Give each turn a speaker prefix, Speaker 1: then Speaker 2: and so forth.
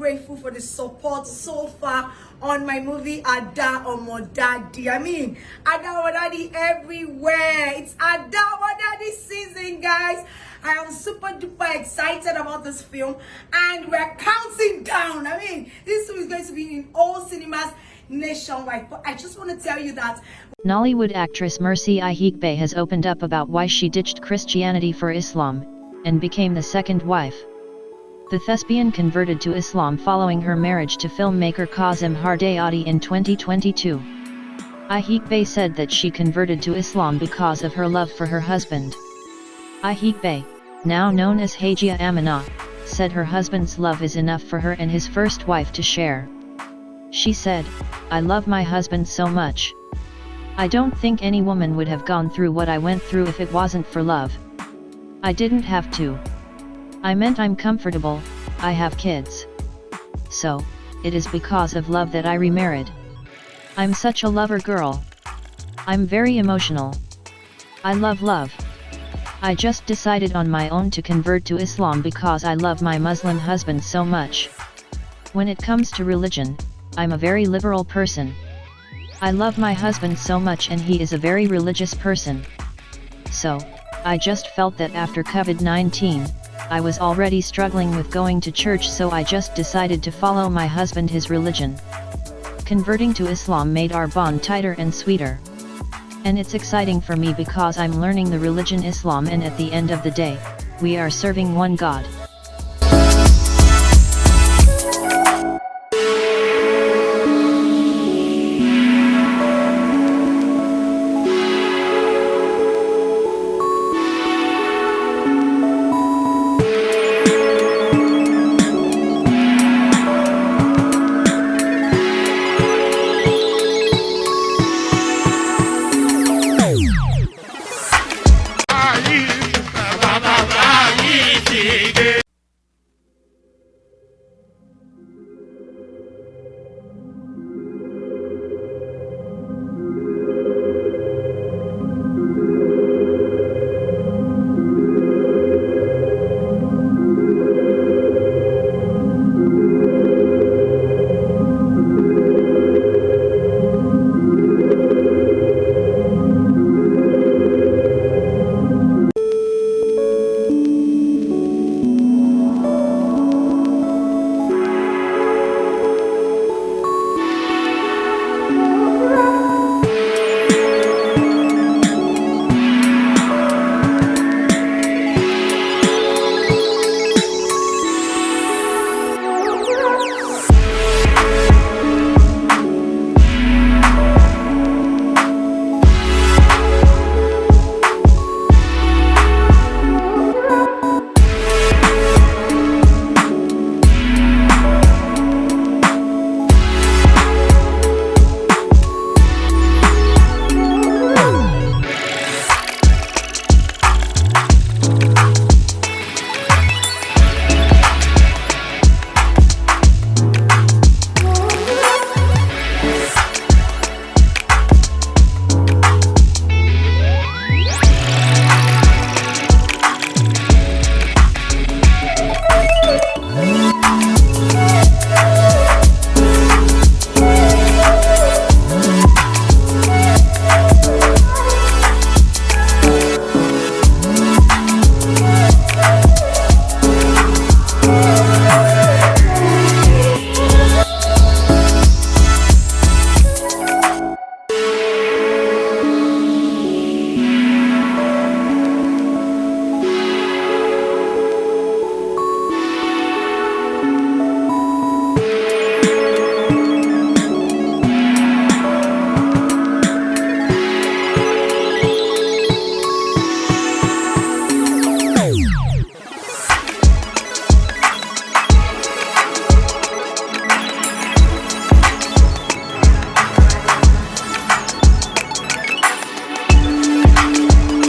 Speaker 1: grateful for the support so far on my movie Ada Omo Daddy. I mean, Ada Omo Daddy everywhere. It's Ada Omo Daddy season, guys. I am super duper excited about this film, and we're counting down. I mean, this film is going to be in all cinemas nationwide. But I just want to tell you that
Speaker 2: Nollywood actress Mercy Aigbe has opened up about why she ditched Christianity for Islam, and became the second wife. The thespian converted to Islam following her marriage to filmmaker Kazeem Adeoti in 2022. Aigbe said that she converted to Islam because of her love for her husband. Aigbe, now known as Hajiah Amminah, said her husband's love is enough for her and his first wife to share. She said, "I love my husband so much. I don't think any woman would have gone through what I went through if it wasn't for love. I didn't have to. I meant I'm comfortable, I have kids. So, it is because of love that I remarried. I'm such a lover girl. I'm very emotional. I love love. I just decided on my own to convert to Islam because I love my Muslim husband so much. When it comes to religion, I'm a very liberal person. I love my husband so much and he is a very religious person. So, I just felt that after COVID-19, I was already struggling with going to church, so I just decided to follow my husband his religion. Converting to Islam made our bond tighter and sweeter. And it's exciting for me because I'm learning the religion Islam, and at the end of the day, we are serving one God."